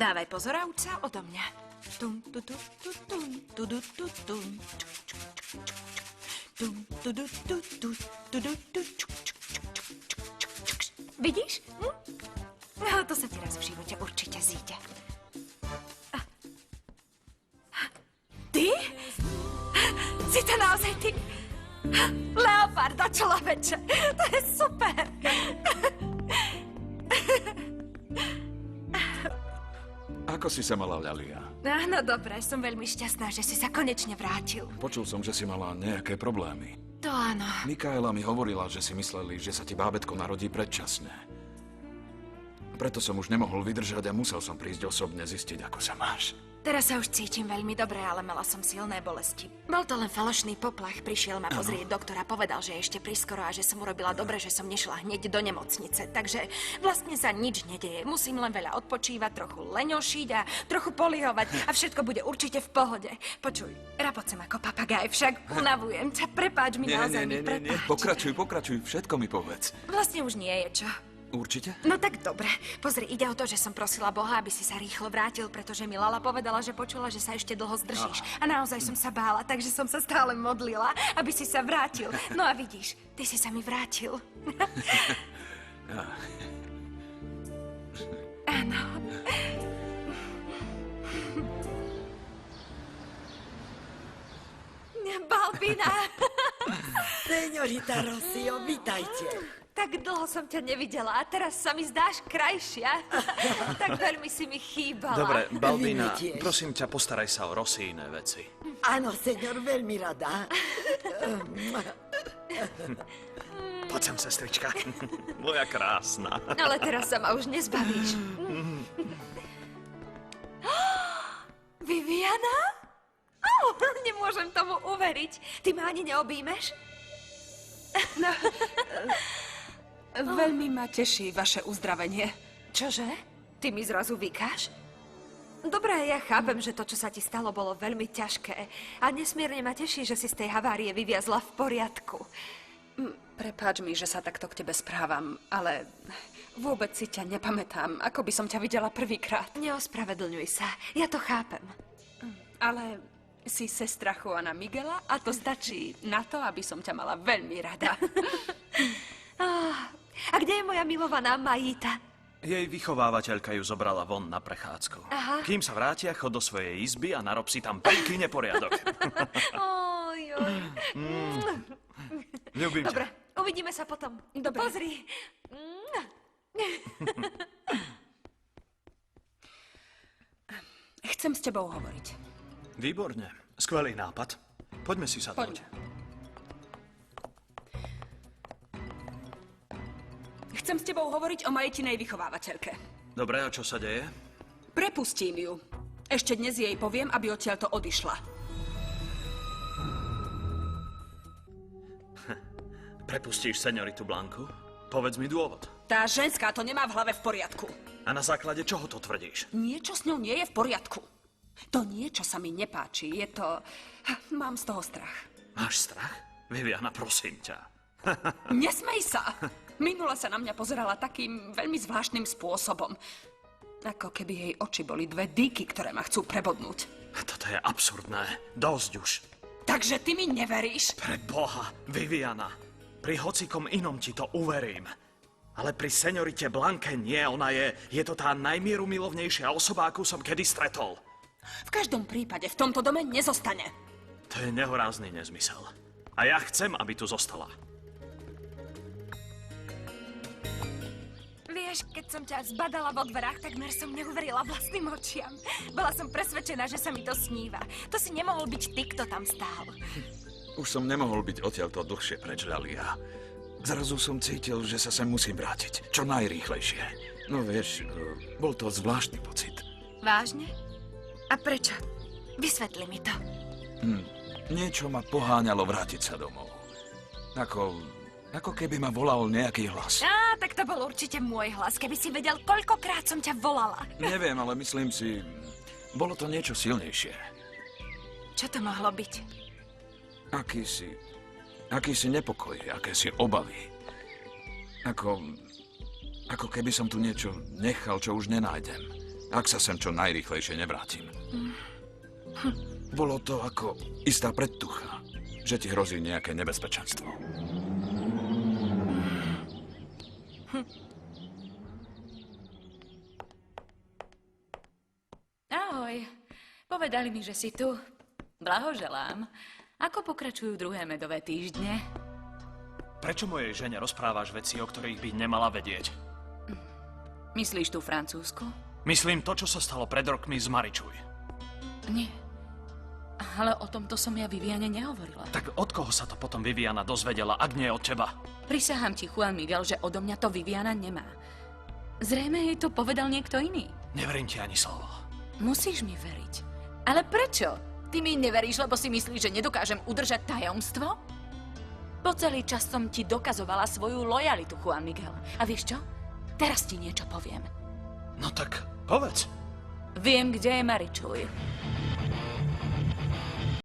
Dávaj pozor a uč sa odo mňa. Tum, tu, tu, tu, tum, tu, tu, tu, tum. Tum, tu, tu, tu, tu, tu, tu, tu, čuk, čuk, čuk, čuk, čuk, čuk, čuk. Vidíš? No, to sa ti raz v živote určite zíde. Ty? Si to naozaj ty? Leoparda človeče, to je super. Ako si sa mala, Lalia? Áno, dobre, som veľmi šťastná, že si sa konečne vrátil. Počul som, že si mala nejaké problémy. To áno. Mikaela mi hovorila, že si mysleli, že sa ti bábätko narodí predčasné. Preto som už nemohol vydržať a musel som prísť osobne zistiť, ako sa máš. Teraz sa už cítim veľmi dobre, ale mala som silné bolesti. Bol to len falošný poplach. Prišiel ma pozrieť doktor a povedal, že je ešte priskoro a že som urobila dobre, že som nešla hneď do nemocnice. Takže vlastne sa nič nedeje. Musím len veľa odpočívať, trochu leňošiť a trochu polihovať a všetko bude určite v pohode. Počuj, rapocem ako papagaj, však unavujem ťa. Prepáč mi, naozaj mi prepáč. Pokračuj, všetko mi povedz. Vlastne už nie je čo. Určite? No tak dobre. Pozri, ide o to, že som prosila Boha, aby si sa rýchlo vrátil, pretože mi Lala povedala, že počula, že sa ešte dlho zdržíš. A naozaj som sa bála, takže som sa stále modlila, aby si sa vrátil. No a vidíš, ty si sa mi vrátil. Áno. Balbina! Señorita Rossio, vítajte. Tak dlho som ťa nevidela a teraz sa mi zdáš krajšia. Tak veľmi si mi chýbala. Dobre, Balbina, Vy mi tiež. prosím ťa, postaraj sa o Rossíne veci. Áno, señor, veľmi rada. Poď sem, sestrička. Moja krásna. Ale teraz sa ma už nezbavíš. Viviana? Nemôžem tomu uveriť. Ty ma ani neobímeš? Veľmi ma teší vaše uzdravenie. Čože? Ty mi zrazu vykáš? Dobre, ja chápem, že to, čo sa ti stalo, bolo veľmi ťažké. A nesmierne ma teší, že si z tej havárie vyviazla v poriadku. Prepáč mi, že sa takto k tebe správam, ale vôbec si ťa nepamätám, ako by som ťa videla prvýkrát. Neospravedlňuj sa, ja to chápem. Ale si sestra Juana Miguela a to stačí na to, aby som ťa mala veľmi rada. A kde je moja milovaná Majita? Jej vychovávateľka ju zobrala von na prechádzku. Aha. Kým sa vrátia, chod do svojej izby a narob si tam pekný neporiadok. Ojoj. Ľubím Dobre, ťa. uvidíme sa potom. Dobre. Pozri. Chcem s tebou hovoriť. Výborne. Skvelý nápad. Poďme si sadnúť. Chcem s tebou hovoriť o Majitinej vychovávateľke. Dobre, a čo sa deje? Prepustím ju. Ešte dnes jej poviem, aby odtiaľto odišla. Prepustíš senioritu Blanku? Povedz mi dôvod. Tá ženská to nemá v hlave v poriadku. A na základe čoho to tvrdíš? Niečo s ňou nie je v poriadku. To niečo sa mi nepáči. Je to... Mám z toho strach. Máš strach? Viviana, prosím ťa. Nesmej sa! Minule sa na mňa pozerala takým veľmi zvláštnym spôsobom. Ako keby jej oči boli dve dýky, ktoré ma chcú prebodnúť. Toto je absurdné. Dosť už. Takže ty mi neveríš? Pre Boha, Viviana. Pri hocikom inom ti to uverím. Ale pri seniorite Blanke nie, ona je to tá najmierumilovnejšia osoba, akú som kedy stretol. V každom prípade v tomto dome nezostane. To je nehorázny nezmysel. A ja chcem, aby tu zostala. Vieš, keď som ťa zbadala vo dverách, takmer som neuverila vlastným očiam. Bola som presvedčená, že sa mi to sníva. To si nemohol byť ty, kto tam stál. Už som nemohol byť odtiaľto dlhšie preč, Lalia. Zrazu som cítil, že sa sem musím vrátiť. Čo najrýchlejšie. No vieš, bol to zvláštny pocit. Vážne? A prečo? Vysvetli mi to. Niečo ma poháňalo vrátiť sa domov. Ako keby ma volal nejaký hlas. Á, tak to bol určite môj hlas. Keby si vedel, koľkokrát som ťa volala. Neviem, ale myslím si, bolo to niečo silnejšie. Čo to mohlo byť? Akýsi nepokoj, akési obavy. Ako keby som tu niečo nechal, čo už nenájdem. ak sa sem čo najrýchlejšie nevrátim. Bolo to ako istá predtucha, že ti hrozí nejaké nebezpečenstvo. Ahoj. Povedali mi, že si tu. Blahoželám. Ako pokračujú druhé medové týždne? Prečo mojej žene rozprávaš veci, o ktorých by nemala vedieť? Myslíš tú francúzsku? Myslím to, čo sa stalo pred rokmi z Maričuj. Nie. Ale o tomto som ja Viviane nehovorila. Tak od koho sa to potom Viviana dozvedela, ak nie od teba? Prisahám ti, Juan Miguel, že odo mňa to Viviana nemá. Zrejme jej to povedal niekto iný. Neverím ti ani slovo. Musíš mi veriť. Ale prečo? Ty mi neveríš, lebo si myslíš, že nedokážem udržať tajomstvo? Po celý čas som ti dokazovala svoju lojalitu, Juan Miguel. A vieš čo? Teraz ti niečo poviem. No tak povedz. Viem, kde je Maričuj.